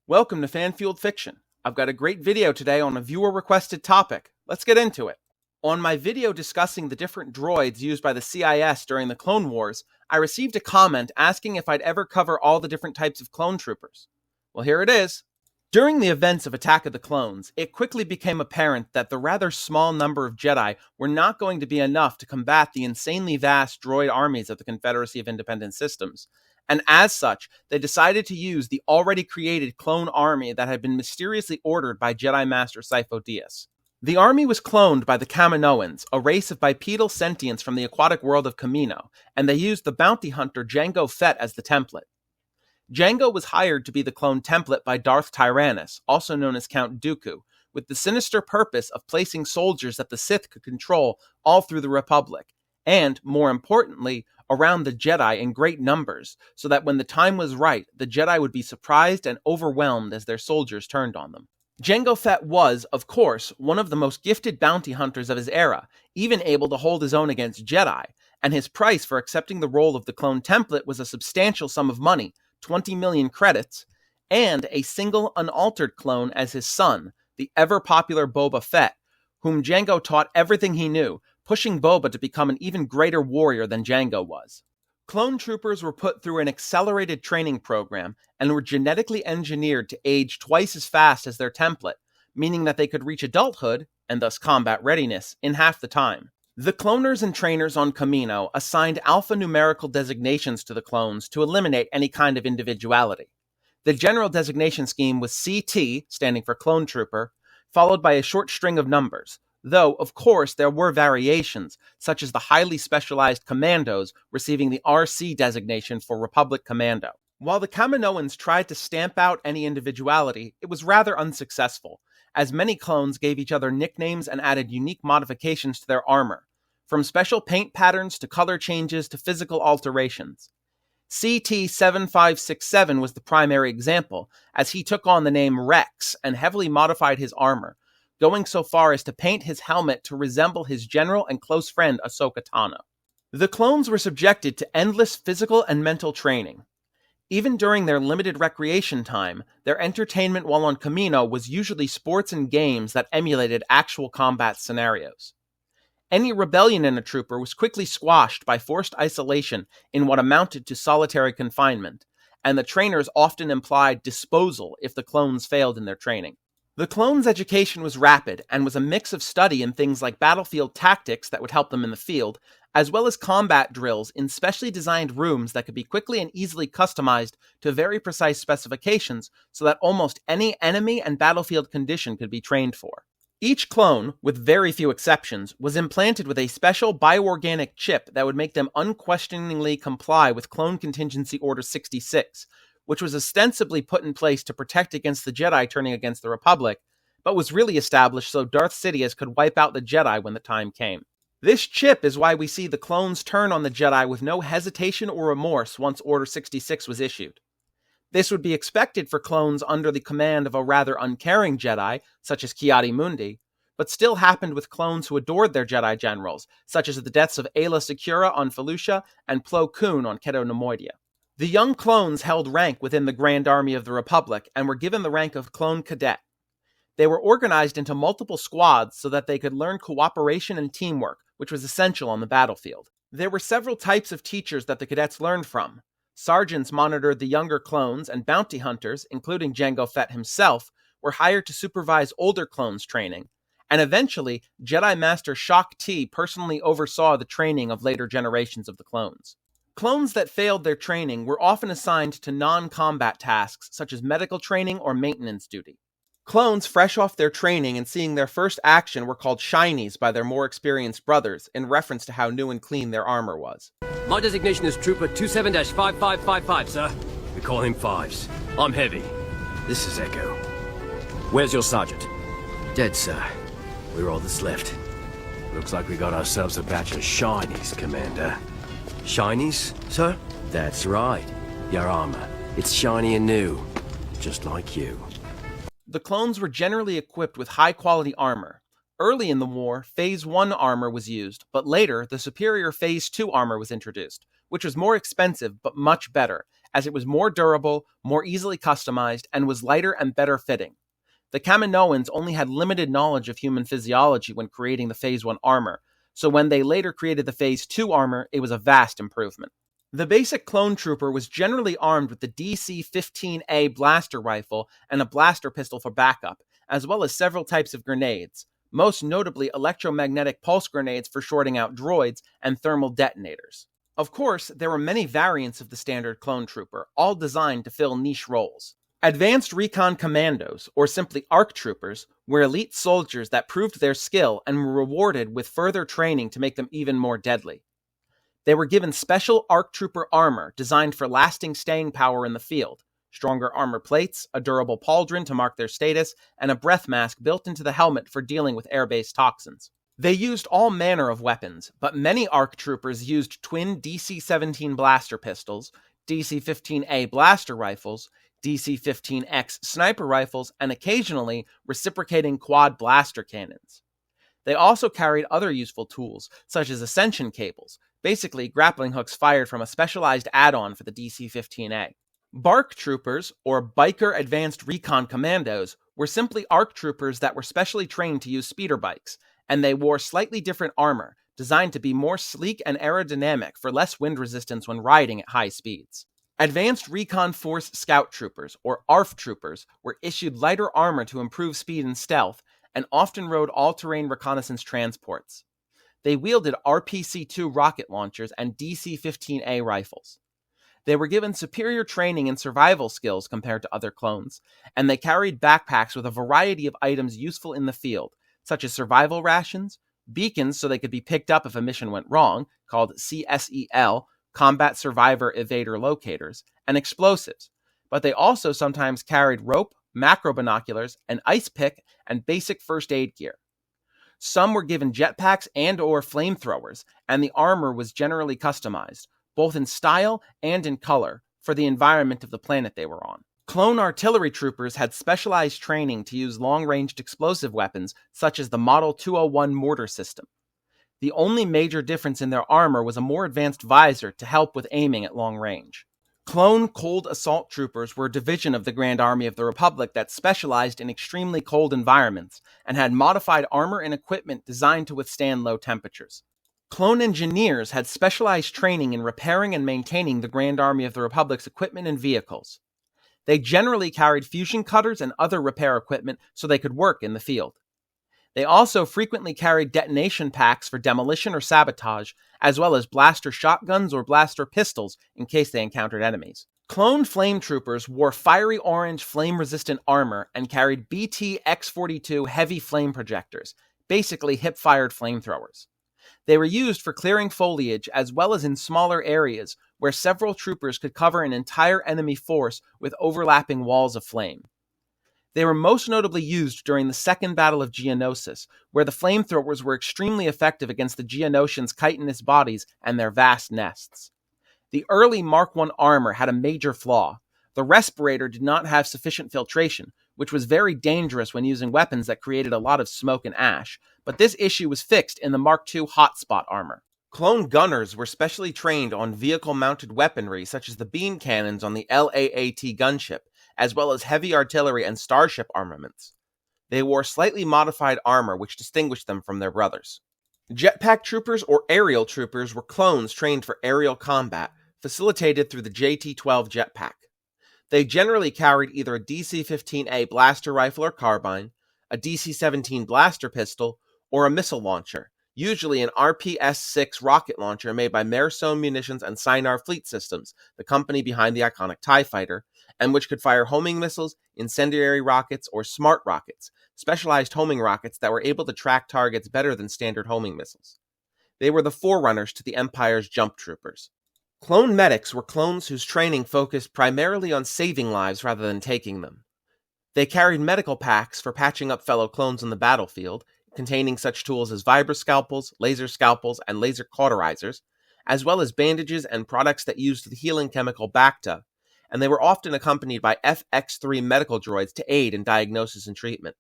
Welcome to Fan-Fueled Fiction. I've got a great video today on a viewer-requested topic. Let's get into it. On my video discussing the different droids used by the CIS during the Clone Wars, I received a comment asking if I'd ever cover all the different types of clone troopers. Well, here it is. During the events of Attack of the Clones, it quickly became apparent that the rather small number of Jedi were not going to be enough to combat the insanely vast droid armies of the Confederacy of Independent Systems. And as such, they decided to use the already created clone army that had been mysteriously ordered by Jedi Master Sifo Dyas. The army was cloned by the Kaminoans, a race of bipedal sentients from the aquatic world of Kamino, and they used the bounty hunter Jango Fett as the template. Jango was hired to be the clone template by Darth Tyrannus, also known as Count Dooku, with the sinister purpose of placing soldiers that the Sith could control all through the Republic, and, more importantly, around the Jedi in great numbers, so that when the time was right, the Jedi would be surprised and overwhelmed as their soldiers turned on them. Jango Fett was, of course, one of the most gifted bounty hunters of his era, even able to hold his own against Jedi, and his price for accepting the role of the clone template was a substantial sum of money, 20 million credits, and a single unaltered clone as his son, the ever-popular Boba Fett, whom Jango taught everything he knew, pushing Boba to become an even greater warrior than Jango was. Clone troopers were put through an accelerated training program and were genetically engineered to age twice as fast as their template, meaning that they could reach adulthood, and thus combat readiness, in half the time. The cloners and trainers on Kamino assigned alphanumerical designations to the clones to eliminate any kind of individuality. The general designation scheme was CT, standing for Clone Trooper, followed by a short string of numbers, though, of course, there were variations, such as the highly specialized commandos receiving the RC designation for Republic Commando. While the Kaminoans tried to stamp out any individuality, it was rather unsuccessful, as many clones gave each other nicknames and added unique modifications to their armor, from special paint patterns to color changes to physical alterations. CT-7567 was the primary example, as he took on the name Rex and heavily modified his armor, going so far as to paint his helmet to resemble his general and close friend Ahsoka Tano. The clones were subjected to endless physical and mental training. Even during their limited recreation time, their entertainment while on Kamino was usually sports and games that emulated actual combat scenarios. Any rebellion in a trooper was quickly squashed by forced isolation in what amounted to solitary confinement, and the trainers often implied disposal if the clones failed in their training. The clones' education was rapid and was a mix of study in things like battlefield tactics that would help them in the field, as well as combat drills in specially designed rooms that could be quickly and easily customized to very precise specifications so that almost any enemy and battlefield condition could be trained for. Each clone, with very few exceptions, was implanted with a special bioorganic chip that would make them unquestioningly comply with Clone Contingency Order 66, which was ostensibly put in place to protect against the Jedi turning against the Republic, but was really established so Darth Sidious could wipe out the Jedi when the time came. This chip is why we see the clones turn on the Jedi with no hesitation or remorse once Order 66 was issued. This would be expected for clones under the command of a rather uncaring Jedi, such as Ki-Adi-Mundi, but still happened with clones who adored their Jedi generals, such as the deaths of Aayla Secura on Felucia and Plo Koon on Keto Nemoidia. The young clones held rank within the Grand Army of the Republic and were given the rank of Clone Cadet. They were organized into multiple squads so that they could learn cooperation and teamwork, which was essential on the battlefield. There were several types of teachers that the cadets learned from. Sergeants monitored the younger clones, and bounty hunters, including Jango Fett himself, were hired to supervise older clones' training, and eventually, Jedi Master Shaak Ti personally oversaw the training of later generations of the clones. Clones that failed their training were often assigned to non-combat tasks such as medical training or maintenance duty. Clones fresh off their training and seeing their first action were called shinies by their more experienced brothers, in reference to how new and clean their armor was. My designation is Trooper 27-5555, sir. We call him Fives. I'm Heavy. This is Echo. Where's your sergeant? Dead, sir. We're all that's left. Looks like we got ourselves a batch of shinies, Commander. Shinies, sir? That's right. Your armor. It's shiny and new. Just like you. The clones were generally equipped with high-quality armor. Early in the war, Phase 1 armor was used, but later, the superior Phase 2 armor was introduced, which was more expensive but much better, as it was more durable, more easily customized, and was lighter and better fitting. The Kaminoans only had limited knowledge of human physiology when creating the Phase 1 armor, so when they later created the Phase 2 armor, it was a vast improvement. The basic clone trooper was generally armed with the DC-15A blaster rifle and a blaster pistol for backup, as well as several types of grenades, most notably electromagnetic pulse grenades for shorting out droids and thermal detonators. Of course, there were many variants of the standard clone trooper, all designed to fill niche roles. Advanced Recon Commandos, or simply ARC Troopers, were elite soldiers that proved their skill and were rewarded with further training to make them even more deadly. They were given special ARC Trooper armor designed for lasting staying power in the field, stronger armor plates, a durable pauldron to mark their status, and a breath mask built into the helmet for dealing with air-based toxins. They used all manner of weapons, but many ARC Troopers used twin DC-17 blaster pistols, DC-15A blaster rifles, DC-15X sniper rifles, and occasionally reciprocating quad blaster cannons. They also carried other useful tools, such as ascension cables, basically grappling hooks fired from a specialized add-on for the DC-15A. BARC Troopers, or Biker Advanced Recon Commandos, were simply ARC Troopers that were specially trained to use speeder bikes, and they wore slightly different armor, designed to be more sleek and aerodynamic for less wind resistance when riding at high speeds. Advanced Recon Force Scout Troopers, or ARF Troopers, were issued lighter armor to improve speed and stealth, and often rode all-terrain reconnaissance transports. They wielded RPC-2 rocket launchers and DC-15A rifles. They were given superior training and survival skills compared to other clones, and they carried backpacks with a variety of items useful in the field, such as survival rations, beacons so they could be picked up if a mission went wrong, called CSEL, Combat Survivor Evader Locators, and explosives, but they also sometimes carried rope, macro binoculars, an ice pick, and basic first aid gear. Some were given jetpacks and/or flamethrowers, and the armor was generally customized, both in style and in color, for the environment of the planet they were on. Clone artillery troopers had specialized training to use long-ranged explosive weapons, such as the Model 201 mortar system. The only major difference in their armor was a more advanced visor to help with aiming at long range. Clone cold assault troopers were a division of the Grand Army of the Republic that specialized in extremely cold environments and had modified armor and equipment designed to withstand low temperatures. Clone engineers had specialized training in repairing and maintaining the Grand Army of the Republic's equipment and vehicles. They generally carried fusion cutters and other repair equipment so they could work in the field. They also frequently carried detonation packs for demolition or sabotage, as well as blaster shotguns or blaster pistols in case they encountered enemies. Clone flame troopers wore fiery orange flame-resistant armor and carried BT X-42 heavy flame projectors, basically hip-fired flamethrowers. They were used for clearing foliage as well as in smaller areas where several troopers could cover an entire enemy force with overlapping walls of flame. They were most notably used during the Second Battle of Geonosis, where the flamethrowers were extremely effective against the Geonosians' chitinous bodies and their vast nests. The early Mark I armor had a major flaw. The respirator did not have sufficient filtration, which was very dangerous when using weapons that created a lot of smoke and ash, but this issue was fixed in the Mark II hotspot armor. Clone gunners were specially trained on vehicle-mounted weaponry such as the beam cannons on the LAAT gunship, as well as heavy artillery and starship armaments. They wore slightly modified armor which distinguished them from their brothers. Jetpack troopers or aerial troopers were clones trained for aerial combat, facilitated through the JT-12 jetpack. They generally carried either a DC-15A blaster rifle or carbine, a DC-17 blaster pistol, or a missile launcher, usually an RPS-6 rocket launcher made by Marisone Munitions and Sinar Fleet Systems, the company behind the iconic TIE Fighter, and which could fire homing missiles, incendiary rockets, or smart rockets, specialized homing rockets that were able to track targets better than standard homing missiles. They were the forerunners to the Empire's jump troopers. Clone medics were clones whose training focused primarily on saving lives rather than taking them. They carried medical packs for patching up fellow clones on the battlefield, containing such tools as vibroscalpels, laser scalpels, and laser cauterizers, as well as bandages and products that used the healing chemical Bacta, and they were often accompanied by FX3 medical droids to aid in diagnosis and treatment.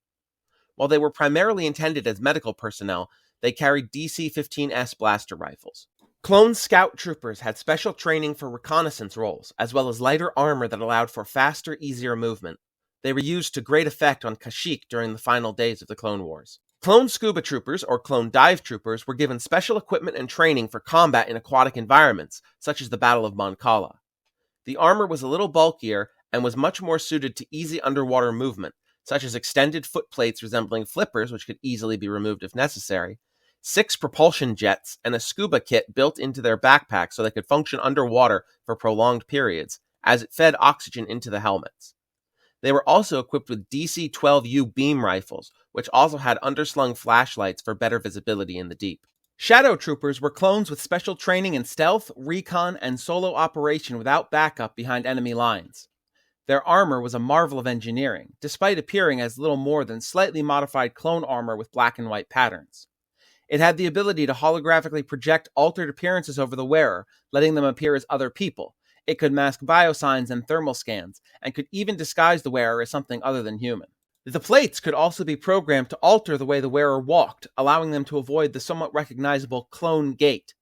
While they were primarily intended as medical personnel, they carried DC-15S blaster rifles. Clone scout troopers had special training for reconnaissance roles, as well as lighter armor that allowed for faster, easier movement. They were used to great effect on Kashyyyk during the final days of the Clone Wars. Clone scuba troopers, or clone dive troopers, were given special equipment and training for combat in aquatic environments, such as the Battle of Mon Cala. The armor was a little bulkier and was much more suited to easy underwater movement, such as extended foot plates resembling flippers, which could easily be removed if necessary, 6 propulsion jets, and a scuba kit built into their backpack so they could function underwater for prolonged periods, as it fed oxygen into the helmets. They were also equipped with DC-12U beam rifles, which also had underslung flashlights for better visibility in the deep. Shadow Troopers were clones with special training in stealth, recon, and solo operation without backup behind enemy lines. Their armor was a marvel of engineering, despite appearing as little more than slightly modified clone armor with black and white patterns. It had the ability to holographically project altered appearances over the wearer, letting them appear as other people. It could mask biosigns and thermal scans, and could even disguise the wearer as something other than human. The plates could also be programmed to alter the way the wearer walked, allowing them to avoid the somewhat recognizable clone gait.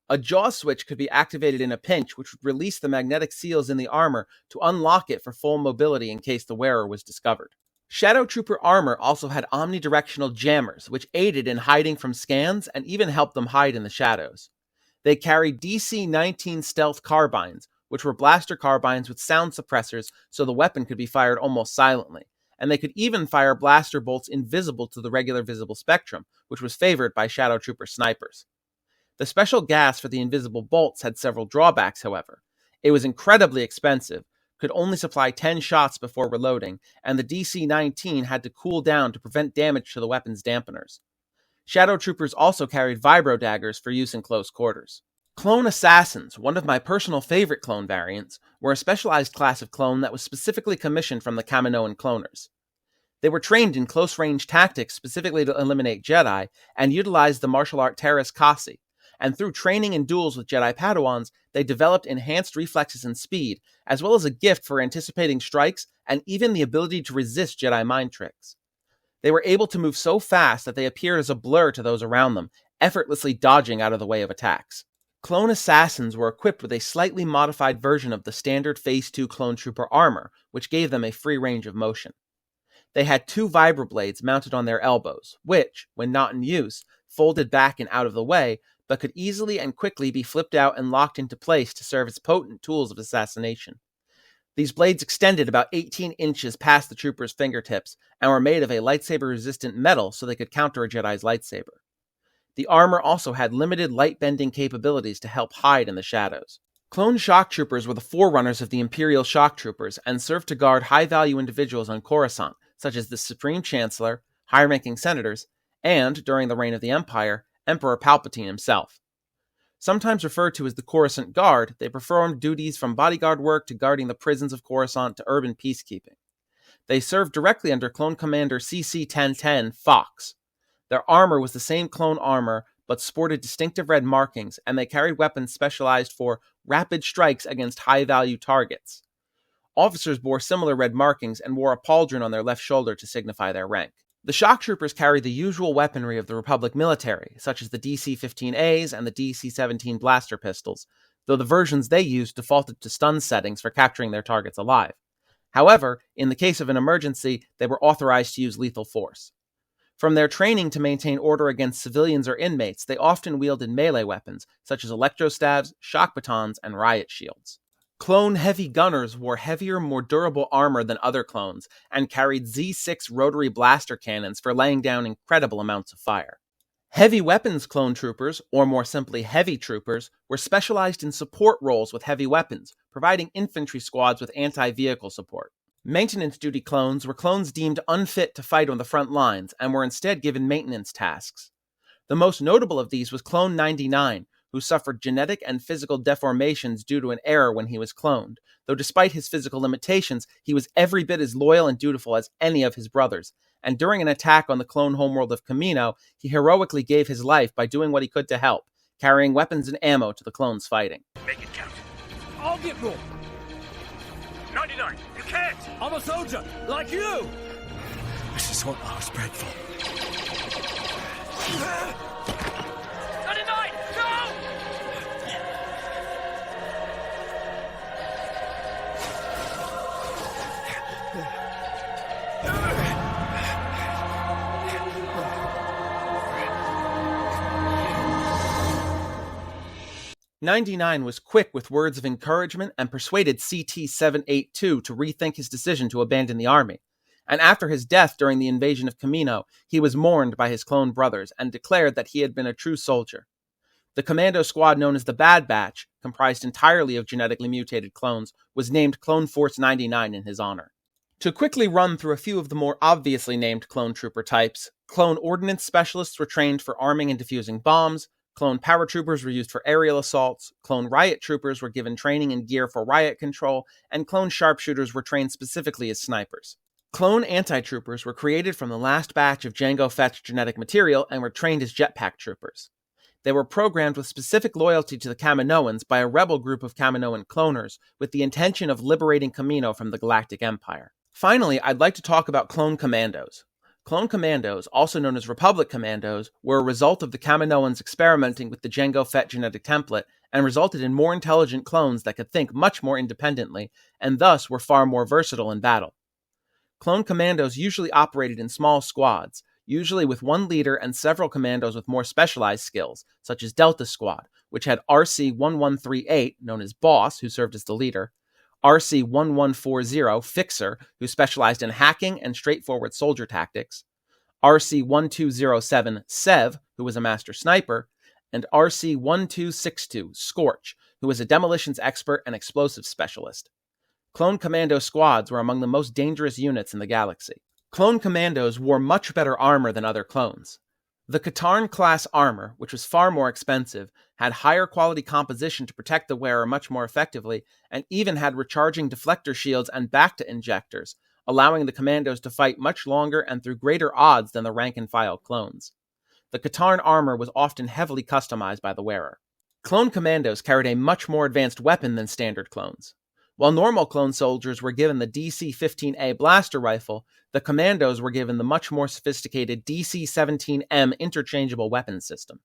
A jaw switch could be activated in a pinch, which would release the magnetic seals in the armor to unlock it for full mobility in case the wearer was discovered. Shadow Trooper armor also had omnidirectional jammers, which aided in hiding from scans and even helped them hide in the shadows. They carried DC-19 stealth carbines, which were blaster carbines with sound suppressors so the weapon could be fired almost silently, and they could even fire blaster bolts invisible to the regular visible spectrum, which was favored by Shadow Trooper snipers. The special gas for the invisible bolts had several drawbacks, however. It was incredibly expensive, could only supply 10 shots before reloading, and the DC-19 had to cool down to prevent damage to the weapon's dampeners. Shadow Troopers also carried vibro daggers for use in close quarters. Clone Assassins, one of my personal favorite clone variants, were a specialized class of clone that was specifically commissioned from the Kaminoan cloners. They were trained in close-range tactics specifically to eliminate Jedi, and utilized the martial art Teräs Käsi, and through training and duels with Jedi Padawans, they developed enhanced reflexes and speed, as well as a gift for anticipating strikes and even the ability to resist Jedi mind tricks. They were able to move so fast that they appeared as a blur to those around them, effortlessly dodging out of the way of attacks. Clone Assassins were equipped with a slightly modified version of the standard Phase 2 Clone Trooper armor, which gave them a free range of motion. They had 2 vibroblades mounted on their elbows, which, when not in use, folded back and out of the way, but could easily and quickly be flipped out and locked into place to serve as potent tools of assassination. These blades extended about 18 inches past the trooper's fingertips, and were made of a lightsaber-resistant metal so they could counter a Jedi's lightsaber. The armor also had limited light-bending capabilities to help hide in the shadows. Clone shock troopers were the forerunners of the Imperial shock troopers and served to guard high-value individuals on Coruscant, such as the Supreme Chancellor, high-ranking senators, and, during the reign of the Empire, Emperor Palpatine himself. Sometimes referred to as the Coruscant Guard, they performed duties from bodyguard work to guarding the prisons of Coruscant to urban peacekeeping. They served directly under Clone Commander CC-1010 Fox. Their armor was the same clone armor, but sported distinctive red markings, and they carried weapons specialized for rapid strikes against high-value targets. Officers bore similar red markings and wore a pauldron on their left shoulder to signify their rank. The shock troopers carried the usual weaponry of the Republic military, such as the DC-15As and the DC-17 blaster pistols, though the versions they used defaulted to stun settings for capturing their targets alive. However, in the case of an emergency, they were authorized to use lethal force. From their training to maintain order against civilians or inmates, they often wielded melee weapons, such as electrostabs, shock batons, and riot shields. Clone heavy gunners wore heavier, more durable armor than other clones, and carried Z6 rotary blaster cannons for laying down incredible amounts of fire. Heavy weapons clone troopers, or more simply heavy troopers, were specialized in support roles with heavy weapons, providing infantry squads with anti-vehicle support. Maintenance duty clones were clones deemed unfit to fight on the front lines, and were instead given maintenance tasks. The most notable of these was Clone 99, who suffered genetic and physical deformations due to an error when he was cloned, though despite his physical limitations, he was every bit as loyal and dutiful as any of his brothers, and during an attack on the clone homeworld of Kamino, he heroically gave his life by doing what he could to help, carrying weapons and ammo to the clones fighting. Make it count. I'll get more. 99, you can't! I'm a soldier, like you! This is what I was bred for. 99, go! 99 was quick with words of encouragement and persuaded CT-782 to rethink his decision to abandon the army. And after his death during the invasion of Kamino, he was mourned by his clone brothers and declared that he had been a true soldier. The commando squad known as the Bad Batch, comprised entirely of genetically mutated clones, was named Clone Force 99 in his honor. To quickly run through a few of the more obviously named clone trooper types, clone ordnance specialists were trained for arming and defusing bombs, clone paratroopers were used for aerial assaults, clone riot troopers were given training and gear for riot control, and clone sharpshooters were trained specifically as snipers. Clone anti-troopers were created from the last batch of Jango Fett's genetic material and were trained as jetpack troopers. They were programmed with specific loyalty to the Kaminoans by a rebel group of Kaminoan cloners with the intention of liberating Kamino from the Galactic Empire. Finally, I'd like to talk about clone commandos. Clone commandos, also known as Republic commandos, were a result of the Kaminoans experimenting with the Jango Fett genetic template and resulted in more intelligent clones that could think much more independently and thus were far more versatile in battle. Clone commandos usually operated in small squads, usually with one leader and several commandos with more specialized skills, such as Delta Squad, which had RC-1138, known as Boss, who served as the leader, RC-1140, Fixer, who specialized in hacking and straightforward soldier tactics, RC-1207, Sev, who was a master sniper, and RC-1262, Scorch, who was a demolitions expert and explosives specialist. Clone commando squads were among the most dangerous units in the galaxy. Clone commandos wore much better armor than other clones. The Katarn-class armor, which was far more expensive, had higher quality composition to protect the wearer much more effectively, and even had recharging deflector shields and Bacta injectors, allowing the commandos to fight much longer and through greater odds than the rank-and-file clones. The Katarn armor was often heavily customized by the wearer. Clone commandos carried a much more advanced weapon than standard clones. While normal clone soldiers were given the DC-15A blaster rifle, the commandos were given the much more sophisticated DC-17M interchangeable weapons system.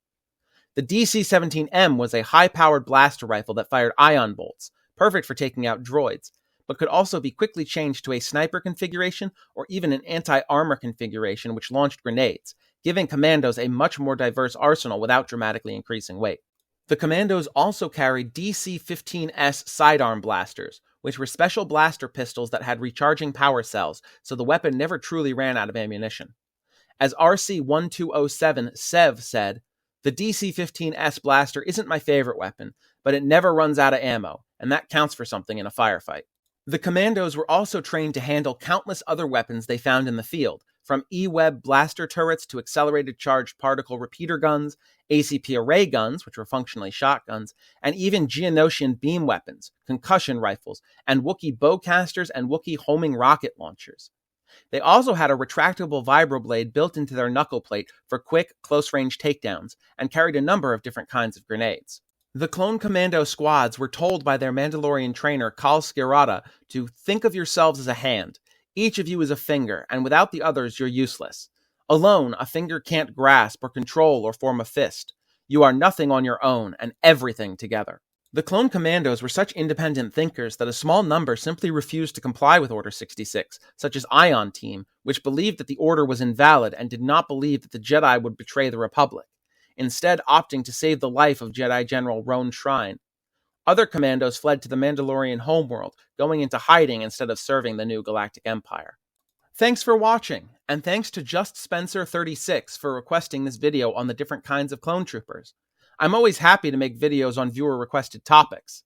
The DC-17M was a high-powered blaster rifle that fired ion bolts, perfect for taking out droids, but could also be quickly changed to a sniper configuration or even an anti-armor configuration which launched grenades, giving commandos a much more diverse arsenal without dramatically increasing weight. The commandos also carried DC-15S sidearm blasters, which were special blaster pistols that had recharging power cells, so the weapon never truly ran out of ammunition. As RC-1207 Sev said, "The DC-15S blaster isn't my favorite weapon, but it never runs out of ammo, and that counts for something in a firefight." The commandos were also trained to handle countless other weapons they found in the field, from E-Web blaster turrets to accelerated charged particle repeater guns, ACP array guns, which were functionally shotguns, and even Geonosian beam weapons, concussion rifles, and Wookiee bowcasters and Wookiee homing rocket launchers. They also had a retractable vibroblade built into their knuckle plate for quick, close-range takedowns, and carried a number of different kinds of grenades. The clone commando squads were told by their Mandalorian trainer Kal Skirata to think of yourselves as a hand. Each of you is a finger, and without the others you're useless. Alone, a finger can't grasp or control or form a fist. You are nothing on your own, and everything together. The clone commandos were such independent thinkers that a small number simply refused to comply with Order 66, such as Ion Team, which believed that the order was invalid and did not believe that the Jedi would betray the Republic, instead opting to save the life of Jedi General Roan Shrine. Other commandos fled to the Mandalorian homeworld, going into hiding instead of serving the new Galactic Empire. Thanks for watching, and thanks to JustSpencer36 for requesting this video on the different kinds of clone troopers. I'm always happy to make videos on viewer-requested topics.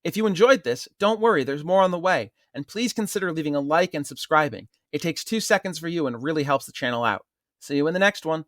If you enjoyed this, don't worry, there's more on the way, and please consider leaving a like and subscribing. It takes 2 seconds for you and really helps the channel out. See you in the next one.